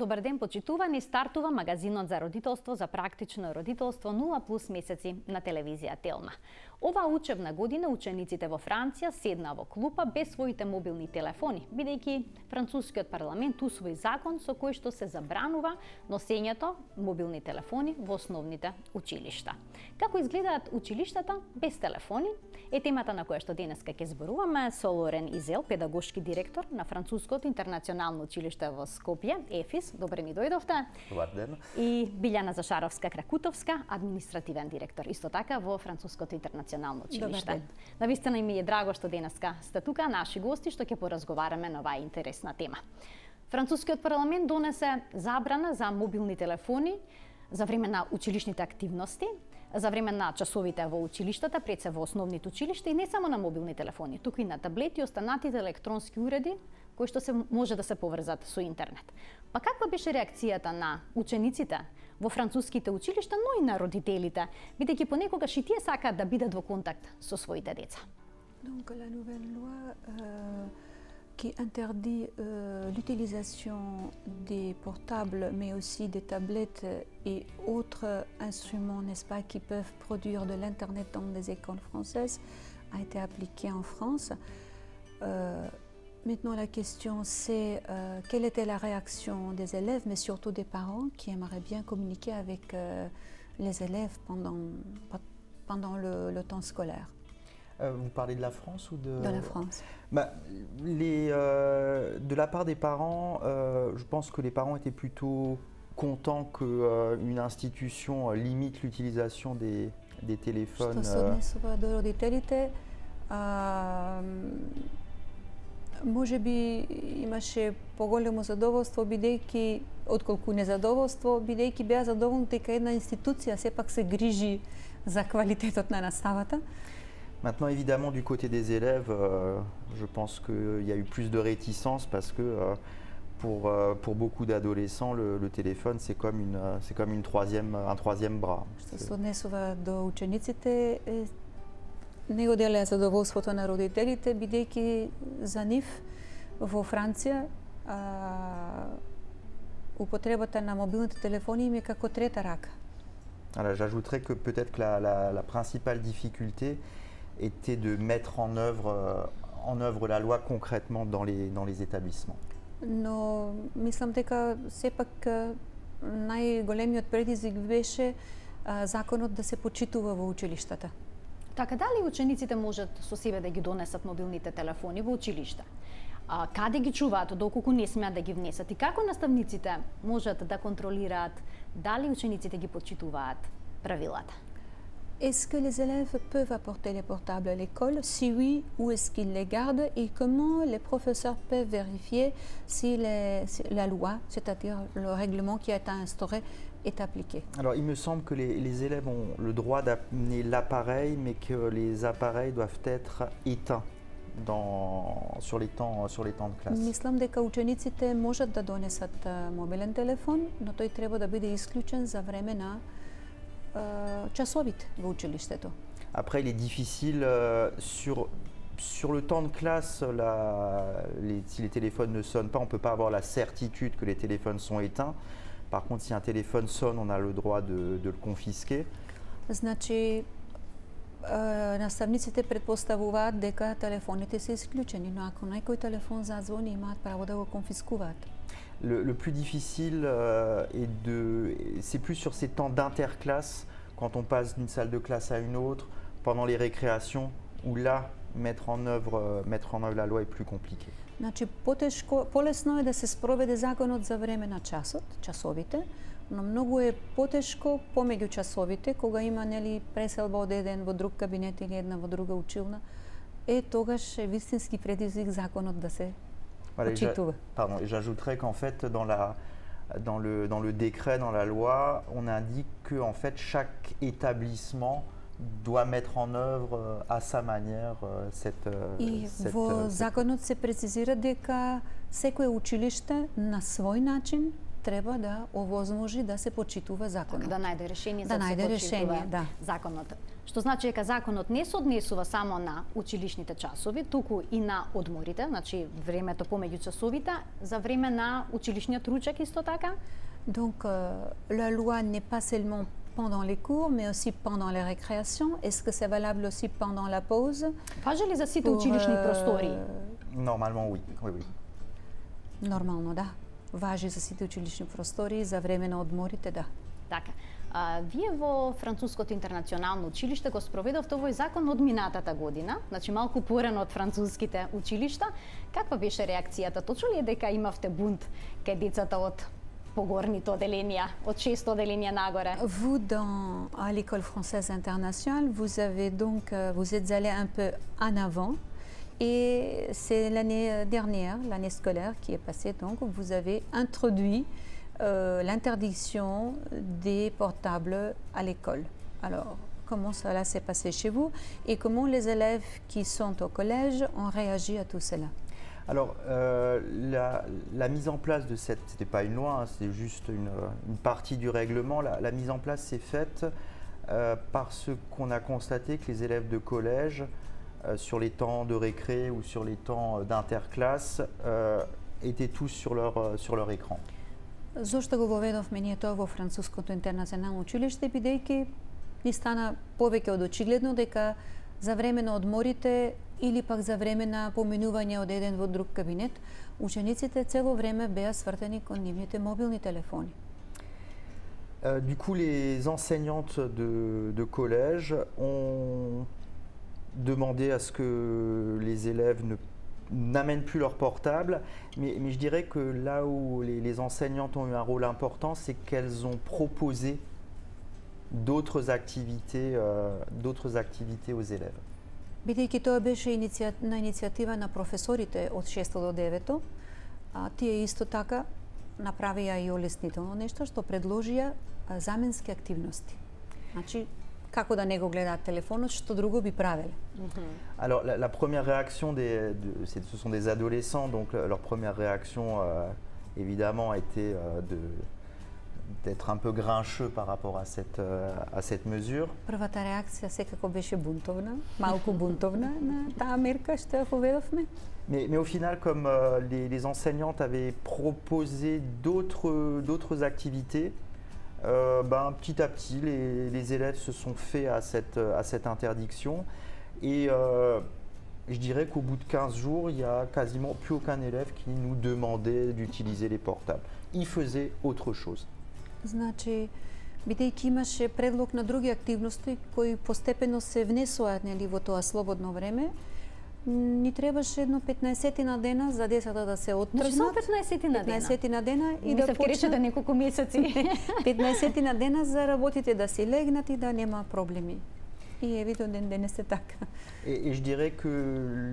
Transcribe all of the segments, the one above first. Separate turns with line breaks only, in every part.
Добар ден, почитувани, стартува магазинот за родителство за практично родителство 0+ месеци на телевизија Телма. Оваа учебна година учениците во Франција седна во клупа без своите мобилни телефони, бидејќи францускиот парламент усвои закон со кој што се забранува носењето мобилни телефони во основните училишта. Како изгледаат училиштата без телефони е темата на која што денеска ќе зборуваме со Лорен Изел, педагошки директор на Француското интернационално училиште во Скопје, ЕФИС. Добре ми дојдовте.
Добар ден.
И Билјана Зашаровска-Кракутовска, административен директор, исто така во Француското интернационално училиште. Навистина ми е драго што денеска сте тука, наши гости, што ќе поразговараме на оваа интересна тема. Францускиот парламент донесе забрана за мобилни телефони за време на училишните активности, за време на часовите во училиштата, пред се во основните училишта и не само на мобилни телефони, туку и на таблети и останатите електронски уреди кои што се може да се поврзат со интернет. Па каква беше реакцијата на учениците во француските училишта, но и на родителите, бидејќи понекогаш и тие сакаат да бидат во контакт со своите деца?
Donc la nouvelle loi qui interdit l'utilisation des portables, mais aussi des tablettes et autres instruments, n'est-ce pas, qui peuvent produire de l'Internet dans les écoles françaises, a été appliquée en France. Maintenant, la question, c'est quelle était la réaction des élèves, mais surtout des parents qui aimeraient bien communiquer avec les élèves pendant le temps scolaire.
Vous parlez de la France ou de...
De la France.
De la part des parents, je pense que les parents étaient plutôt contents qu'une institution limite l'utilisation des téléphones.
Може би имаше поголемо задоволство, бидејќи отколку незадоволство, бидејќи беа задоволни дека една институција сепак се грижи за квалитетот на наставата.
Maintenant, évidemment, du côté des élèves, je pense qu'il y a eu plus de réticence parce que pour beaucoup d'adolescents, le téléphone, c'est comme un troisième bras.
Што се однесува до учениците, не оделеа задоволството на родителите, бидејќи за нив во Франција употребата на мобилните телефони им е како трета рака.
Alors, j'ajouterais que peut-être que la principale difficulté était de mettre en œuvre la loi concrètement dans les établissements.
Но мислам дека сепак најголемиот предизвик беше законот да се почитува во училиштата.
Така, дали учениците можат со себе да ги донесат мобилните телефони во училиште? Каде ги чуваат, доколку не смеат да ги внесат? И како наставниците можат да контролираат дали учениците ги почитуваат правилата?
Est-ce que les élèves peuvent apporter les portables à l'école? Si oui, où est-ce qu'ils les gardent? Et comment les professeurs peuvent vérifier si la loi, c'est-à-dire le règlement qui a été instauré, est appliqué?
Alors, il me semble que les élèves ont le droit d'amener l'appareil, mais que les appareils doivent être éteints sur les temps de classe.
Мислам дека учениците можат да донесат мобилен телефон, но тој треба да биде исклучен за време на часовите во училиштето.
Après, il est difficile sur le temps de classe, si les téléphones ne sonnent pas, on ne peut pas avoir la certitude que les téléphones sont éteints. Par contre, si un téléphone sonne, on a le droit de le confisquer.
Значи, наставниците предпоставуваат дека телефоните се исклучени, но ако некој телефон зазвони, имаат право да го конфискуваат.
Le plus difficile c'est plus sur ces temps d'interclasse, quand on passe d'une salle de classe à une autre, pendant les récréations, où là, mettre en œuvre la loi est plus compliqué.
Значи, полесно е да се спроведе законот за време на часовите, но многу е потешко помеѓу часовите, кога има преселба од еден во друг кабинет или една во друга училна, тогаш е вистински предизвик законот да се почитува.
Pardon, j'ajouterais qu'en fait, dans le décret, dans la loi, on indique que en fait, chaque établissement doit mettre en œuvre à sa manière
во законот се прецизира дека секое училиште на свој начин треба да овозможи да се почитува законот.
Да најде решение
за да се почитува
законот. Што значи дека законот не се однесува само на училишните часови, туку и на одморите, значи времето помеѓу часовите, за време на училишниот ручек исто така.
Donc, la loi n'est pas seulement pendant les cours, mais aussi pendant les récréations. Est-ce que c'est valable aussi pendant la pause?
Важи ли за сите училишни простории?
Normalement, oui. Oui, oui.
Нормално, да. Важи за сите училишни простории, за време на одморите, да.
Така. Вие во Француското интернационално училиште го спроведовте овој закон од минатата година, значи малку порано од француските училишта. Каква беше реакцијата? Точно ли е дека имавте бунт кај децата од погорните оделенија, од 6 оделенија нагоре?
Vous, à l'école française internationale, vous êtes allé un peu en avant. Et c'est l'année dernière, l'année scolaire qui est passée, donc vous avez introduit l'interdiction des portables à l'école. Alors, comment cela s'est passé chez vous et comment les élèves qui sont au collège ont réagi à tout cela?
Alors, la mise en place de cette, c'était pas une loi, hein, c'est juste une partie du règlement. La mise en place s'est faite parce qu'on a constaté que les élèves de collège, sur les temps de récré ou sur les temps d'interclasse, étaient tous sur leur écran.
Зошто го воведовме ние тоа во Француското интернационално училиште, бидејќи ни стана повеќе од очигледно дека за време на одморите или пак за време на поминување од еден во друг кабинет, учениците цело време беа свртени кон нивните мобилни телефони.
Du coup, les enseignantes de collège ont demandé à ce que les élèves n'amènent plus leur portable, mais je dirais que là où les enseignantes ont eu un rôle important, c'est qu'elles ont proposé d'autres activités aux élèves.
Бидејќи тоа беше на иницијатива на професорите од 6 до 9, тие исто така направија и олеснително нешто што предложија заменски активности. Значи, како да не го гледаат телефонот, што друго би правеле?
Alors la première réaction ce sont des adolescents, donc leur première réaction évidemment a été d'être un peu grincheux par rapport à cette mesure.
Првата реакција секако беше бунтовна, малку бунтовна на таа мерка што ја поведовме.
Mais au final, comme les enseignantes avaient proposé d'autres activités, petit à petit, les élèves se sont faits à cette interdiction. Et je dirais qu'au bout de 15 jours, il n'y a quasiment plus aucun élève qui nous demandait d'utiliser les portables. Ils faisaient autre chose.
Значи, бидејќи имаше предлог на други активности кои постепено се внесуваат во тоа слободно време, ни требаше едно 15 на дена за децата да се оттргнат.
Само 15 на дена?
15 на дена и да
почнат неколку месеци.
15 на дена за работите да си легнат и да нема проблеми. И évidemment, денес е така.
Et je dirais que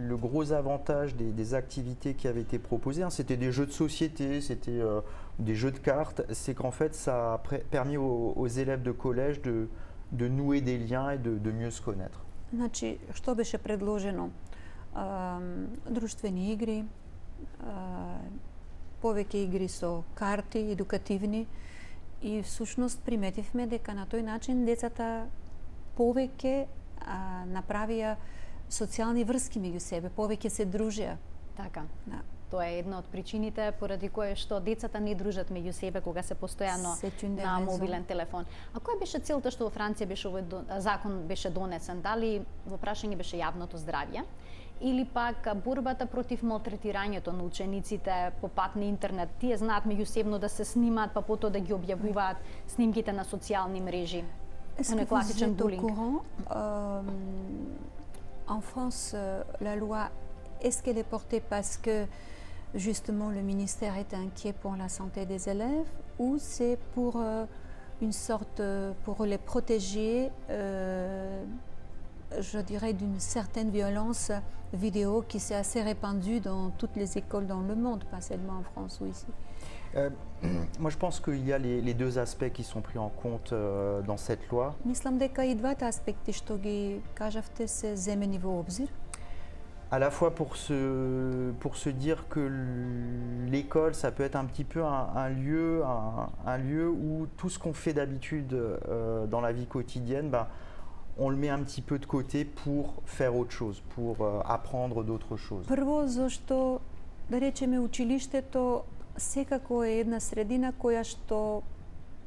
le gros avantage des activités qui avaient été proposées, hein, c'était des jeux de société, c'était des jeux de cartes, c'est qu'en fait ça a permis aux élèves de collège de nouer des liens et de mieux se connaître.
Значи, што беше предложено? Друштвени игри, повеќе игри со карти, едукативни, и всушност приметивме дека на тој начин децата повеќе направија социјални врски меѓу себе, повеќе се дружеа.
Така.
Да.
Тоа е една од причините поради кое што децата не дружат меѓу себе кога се постојано на мобилен телефон. А која беше целта што во Франција беше овој закон беше донесен? Дали во прашање беше јавното здравје или пак борбата против малтретирањето на учениците по пат на интернет? Тие знаат меѓусебно да се снимаат, па потоа да ги објавуваат снимките на социјални мрежи.
Est-ce que vous êtes au courant, en France, la loi, est-ce qu'elle est portée parce que justement le ministère est inquiet pour la santé des élèves ou c'est pour une sorte, pour les protéger, je dirais, d'une certaine violence vidéo qui s'est assez répandue dans toutes les écoles dans le monde, pas seulement en France ou ici?
Moi, je pense qu'il y a les deux aspects qui sont pris en compte dans cette loi.
Мислам дека и двата аспекти што ги кажавте се земени во обзир.
À la fois pour se dire que l'école, ça peut être un petit peu un lieu où tout ce qu'on fait d'habitude dans la vie quotidienne, on le met un petit peu de côté pour faire autre chose, pour apprendre d'autres choses.
Прво, зашто, да речеме, училиштето секако е една средина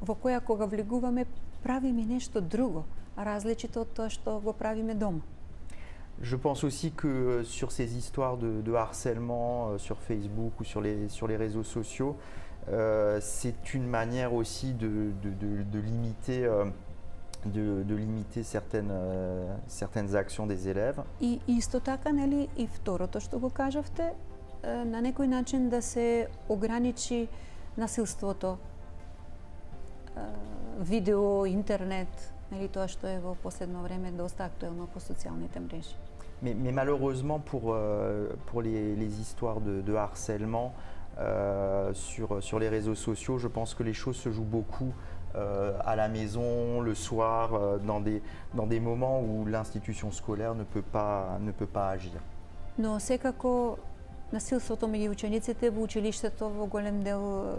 во која кога влегуваме правиме нешто друго, различито од тоа што го правиме дома.
Je pense aussi que sur ces histoires de harcèlement sur Facebook ou sur les réseaux sociaux, c'est une manière aussi de limiter, de limiter certaines actions des élèves.
И исто така, нели, и второто што го кажавте, на некој начин да се ограничи насилството, видео, интернет, нели, тоа што е во последно време доста актуелно по социјалните мрежи.
Mais malheureusement, pour les histoires de harcèlement sur les réseaux sociaux, je pense que les choses se jouent beaucoup à la maison, le soir, dans des moments où l'institution scolaire ne peut pas agir.
Но секако насилството меѓу учениците во училиштето во голем дел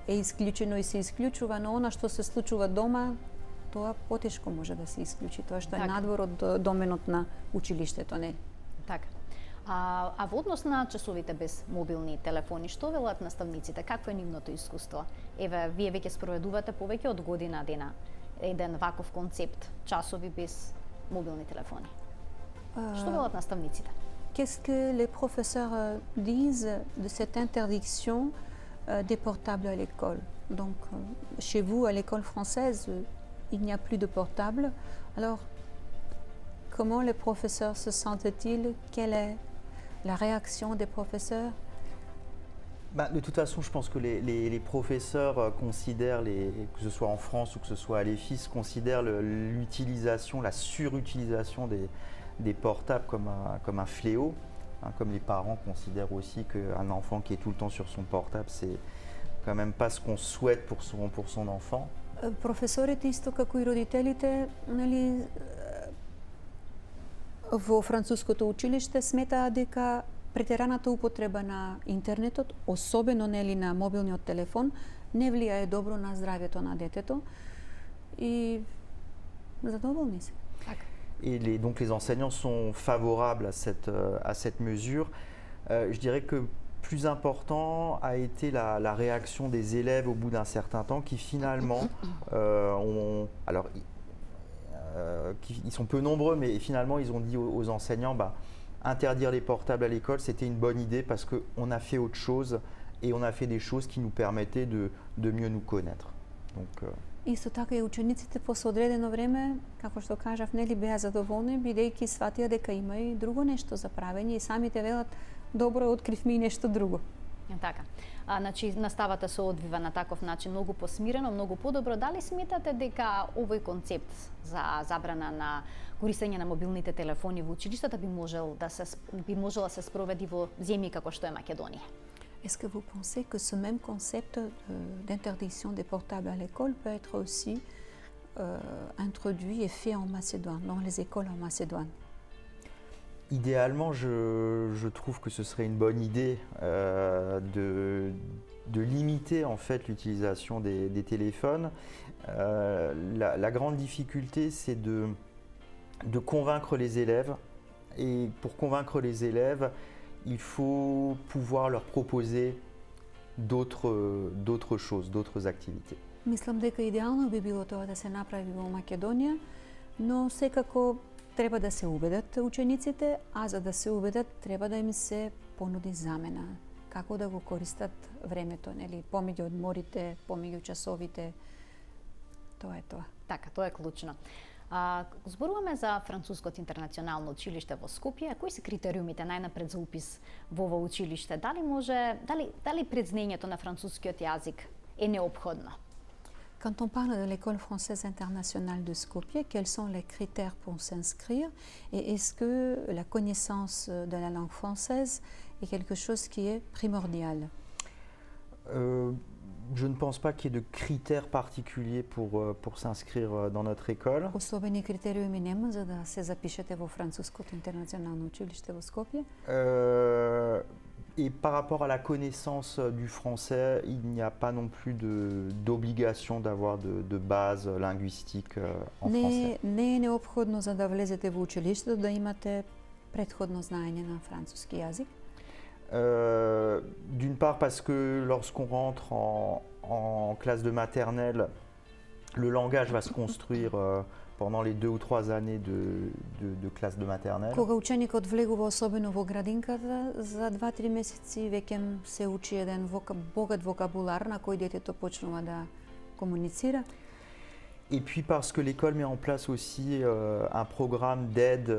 е исклучено и се исклучува, но она што се случува дома, тоа потешко може да се исклучи, тоа што е надвор од доменот на училиштето, не?
Така. А во однос на часовите без мобилни телефони, што велат наставниците? Какво е нивното искуство? Еве, вие веќе спроведувате повеќе од година дена еден ваков концепт, часови без мобилни телефони. Што велат наставниците?
Qu'est-ce que les professeurs disent de cette interdiction des portables à l'école? Donc, chez vous, à l'école française, il n'y a plus de portables. Alors, comment les professeurs se sentent-ils? Quelle est la réaction des professeurs?
De toute façon, je pense que les professeurs considèrent, que ce soit en France ou que ce soit à l'EFIS, considèrent l'utilisation, la surutilisation des portables comme un fléau. Comme les parents considèrent aussi qu'un enfant qui est tout le temps sur son portable, c'est quand même pas ce qu'on souhaite pour son enfant.
Професорите исто како и родителите, нели, во француското училиште сметаат дека претераната употреба на интернетот, особено, нели, на мобилниот телефон, не влијае добро на здравјето на детето и задоволни се.
Et donc les enseignants sont favorables à cette mesure. Je dirais que plus important a été la réaction des élèves au bout d'un certain temps qui finalement ils sont peu nombreux, mais finalement ils ont dit aux enseignants interdire les portables à l'école, c'était une bonne idée parce qu'on a fait autre chose et on a fait des choses qui nous permettaient de mieux nous connaître. Donc,
Исто така и учениците после одредено време, како што кажав, нели, беа задоволни, бидејќи сватија дека има и друго нешто за правење и самите велат, добро, откривме и нешто друго.
Така. Значи, наставата се одвива на таков начин многу посмирено, многу подобро. Дали сметате дека овој концепт за забрана на користење на мобилните телефони во училиштата би можела да се спроведи во земји како што е Македонија?
Est-ce que vous pensez que ce même concept d'interdiction des portables à l'école peut être aussi introduit et fait en Macédoine, dans les écoles en Macédoine?
Idéalement, je trouve que ce serait une bonne idée de limiter en fait l'utilisation des téléphones. La grande difficulté, c'est de convaincre les élèves. Et pour convaincre les élèves, il faut pouvoir leur proposer d'autres choses, d'autres activités.
Мислам дека идеално би било тоа да се направи во Македонија, но секако треба да се убедат учениците, а за да се убедат треба да им се понуди замена. Како да го користат времето, нели, помеѓу одморите, помеѓу часовите. Тоа е тоа.
Така, тоа е клучно. Зборуваме за Француското интернационално училиште во Скопје. Кои се критериумите најнапред за упис во ова училиште? Дали предзнаењето на францускиот јазик е неопходно?
Quand on parle de l'école française internationale de Skopje, quels sont les critères pour s'inscrire et est-ce que la connaissance de la langue française est quelque chose qui est primordial?
Je ne pense pas qu'il y ait de critères particuliers pour s'inscrire dans notre école.
Особени критериуми нема за да се запишете во Француското интернационално училиште во Скопје?
Et par rapport à la connaissance du français, il n'y a pas non plus d'obligation d'avoir de base linguistique en français.
Не е необходно за да влезете во училиштето да имате претходно знаење на француски јазик.
D'une part parce que lorsqu'on rentre en classe de maternelle, le langage va se construire pendant les 2 ou 3 années de classe de maternelle.
Кога ученикот влегува особено во градинката, за 2-3 месеци веќе се учи еден богат вокабулар на кој детето почнува да комуницира.
Et puis parce que l'école met en place aussi un programme d'aide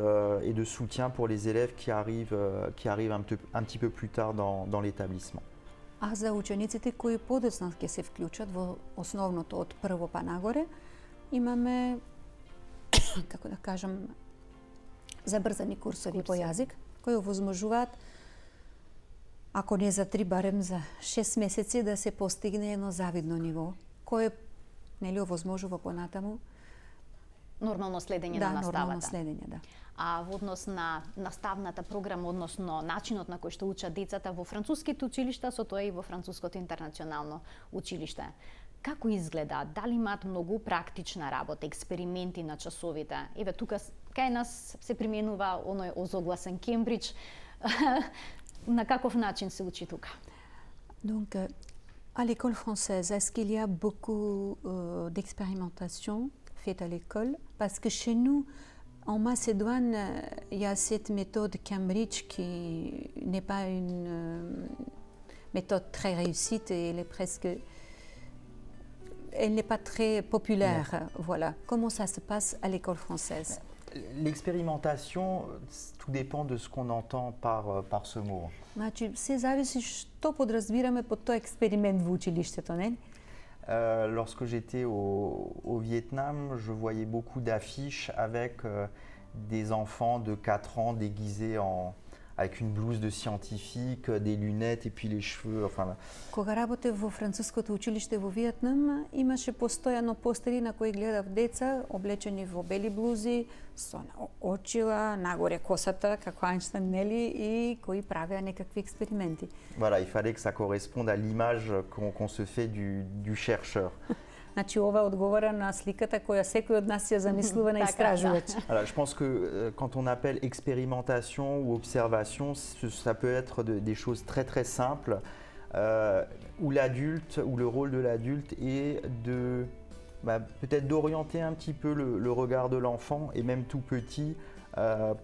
et de soutien pour les élèves qui arrivent un petit peu plus tard dans l'établissement.
А за учениците кои подоцна ќе се вклучат во основното од прво па нагоре, имаме како да кажам забрзани курсови по јазик кои овозможуваат ако не за 3 барем за 6 месеци да се постигне едно завидно ниво кое нели овозможува понатаму
нормално следење на наставата.
Нормално следење, да.
А во однос на наставната програма, односно начинот на кој што учат децата во француските училишта, со тоа и во Француското интернационално училиште. Како изгледа? Дали имаат многу практична работа, експерименти на часовите? Еве тука кај нас се применува оној озогласен Кембридж. На каков начин се учи тука?
Donc, à l'école française, est-ce qu'il y a beaucoup d'expérimentation faite à l'école? Parce que chez nous, en Macédoine, il y a cette méthode Cambridge qui n'est pas une méthode très réussie et elle n'est pas très populaire. Voilà. Comment ça se passe à l'école française?
L'expérimentation, tout dépend de ce qu'on entend par ce mot.
Значи, се зависи што подразбираме под тој експеримент во училиштето, не?
Lorsque j'étais au Vietnam, je voyais beaucoup d'affiches avec des enfants de 4 ans déguisés avec une blouse de scientifique, des lunettes et puis les cheveux. Enfin...
Кога работев во француското училиште во Виетнам, имаше постојано постери на кои гледав деца облечени во бели блузи, со очила, нагоре косата, како Айнштайн, нели, и кои правеа некакви експерименти.
Voilà, il fallait que ça corresponde à l'image qu'on se fait du chercheur.
Значи ова одговара на сликата која секој од нас ја замислува на истражувач.
Alors, je pense que quand on appelle expérimentation ou observation, ça peut être des choses très très simples où l'adulte, où le rôle de l'adulte est de peut-être d'orienter un petit peu le regard de l'enfant et même tout petit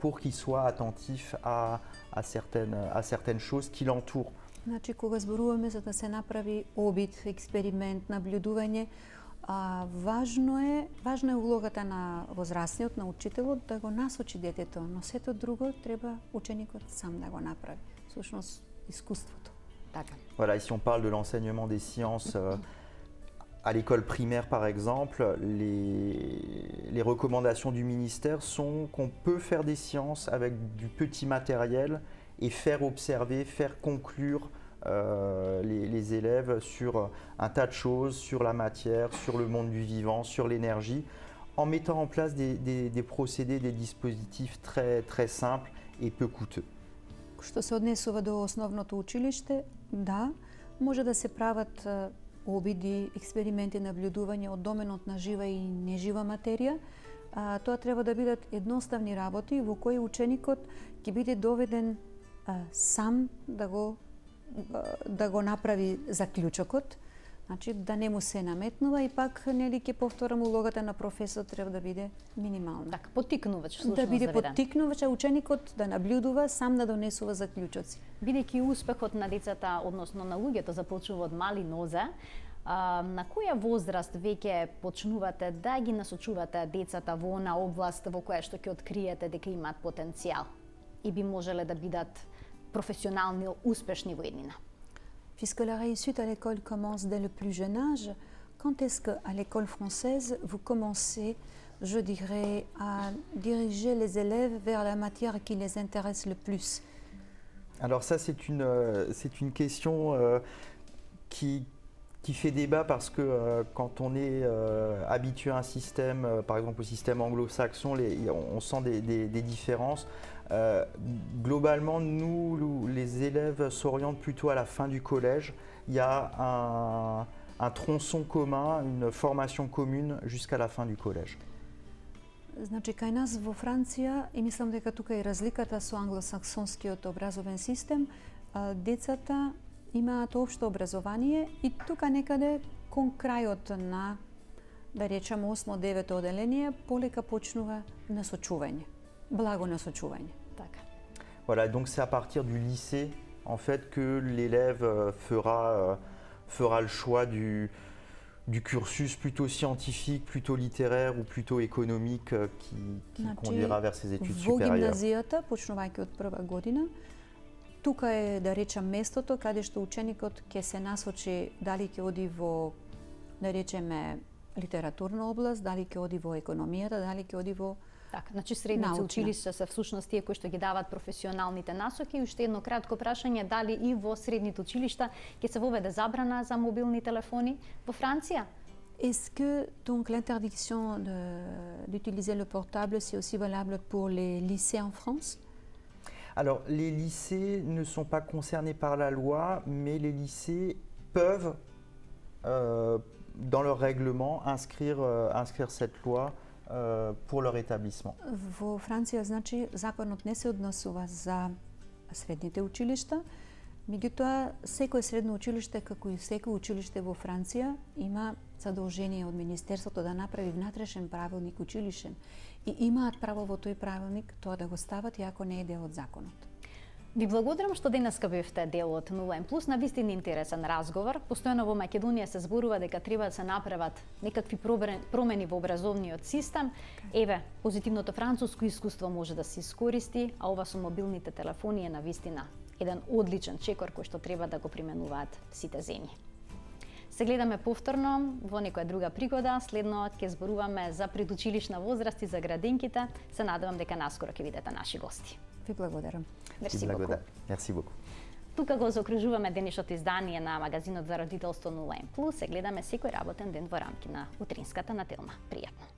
pour qu'il soit attentif à certaines choses qui l'entourent.
Значи кога зборуваме за да се направи обид, експеримент, наблюдување, важна е улогата на возрастниот, на учителот да го насочи детето, но сето друго треба ученикот сам да го направи. Всушност искуството.
Така.
Voilà, ici on parle de l'enseignement des sciences à l'école primaire par exemple, les recommandations du ministère sont qu'on peut faire des sciences avec du petit matériel et faire observer, faire conclure les élèves sur un tas de choses, sur la matière, sur le monde du vivant, sur l'énergie, en mettant en place des procédés, des dispositifs très, très simples et peu coûteux.
Што се однесува до основното училиште, да, може да се прават обиди, експерименти, наблюдување од доменот на жива и нежива материја. Тоа треба да бидат едноставни работи во кои ученикот ќе биде доведен сам да го направи заклучокот, значи да не му се наметнува и пак нели ќе повторам улогата на професорот треба да биде минимална.
Така, поттикнувач, слушно
да биде
заведен.
поттикнувач, а ученикот да наблюдува, сам да донесува заклучоци.
Бидејќи успехот на децата, односно на луѓето, започнува од мали нозе, на која возраст веќе почнувате да ги насочувате децата во она област во која што ќе откриете дека имаат потенцијал и би можеле да бидат професионални успешни во еднина?
Puisque la réussite à l'école commence dès le plus jeune âge, quand est-ce qu'à l'école française, vous commencez, je dirais, à diriger les élèves vers la matière qui les intéresse le plus?
Alors ça, c'est une question qui fait débat parce que quand on est habitué à un système, par exemple au système anglo-saxon, on sent des différences. Globalement, nous, les élèves s'orientent plutôt à la fin du collège. Il y a un tronçon commun, une formation commune jusqu'à la fin du collège.
Значи, кај нас во Франција, и мислам дека тука е разликата со англосаксонскиот образовен систем, децата имаат општо образование и тука некаде кон крајот на, да речеме, 8-9 оделение, полека почнува насочување, благо насочување.
Така.
Voilà, donc c'est à partir du lycée en fait que l'élève fera le choix du cursus plutôt scientifique, plutôt littéraire ou plutôt économique qui conduira vers ses études supérieures.
Во гимназијата, почнувајќи од прва година, тука е, да речем, местото каде што ученикот ќе се насочи дали ќе оди во, да речеме, литературна област, дали ќе оди во економијата, дали ќе оди во
Така, значи средните училишта се всушност тие кои што ги даваат професионалните насоки. И уште едно кратко прашање, дали и во средните училишта ќе се воведе забрана за мобилни телефони во Франција?
Est-ce que donc l'interdiction d'utiliser le portable, c'est aussi valable pour les lycées en France?
Alors, les lycées ne sont pas concernés par la loi, mais les lycées peuvent, dans leur règlement, inscrire cette loi pour leur établissement.
Во Франција, значи, законот не се однесува за средните училишта, меѓутоа секое средно училиште, како и секое училиште во Франција, има задолжение од Министерството да направи внатрешен правилник училишен и имаат право во тој правилник тоа да го стават, иако не е дел од законот.
Ви благодарам што денеска бевте дел од 0N+, на вистина интересен разговор. Постојано во Македонија се зборува дека треба да се направат некакви промени во образовниот систем. Еве, позитивното француско искуство може да се искористи, а ова со мобилните телефони е на вистина еден одличен чекор кој што треба да го применуваат сите земји. Се гледаме повторно во некоја друга пригода. Следно ќе зборуваме за предучилишна возраст и за градинките. Се надевам дека наскоро ќе видите наши гости.
Ви благодарам.
Мерси beaucoup.
Merci beaucoup.
Тука го заокружуваме денешното издание на магазинот за родителство 0N+. Се гледаме секој работен ден во рамки на утринската на Телма. Пријатно.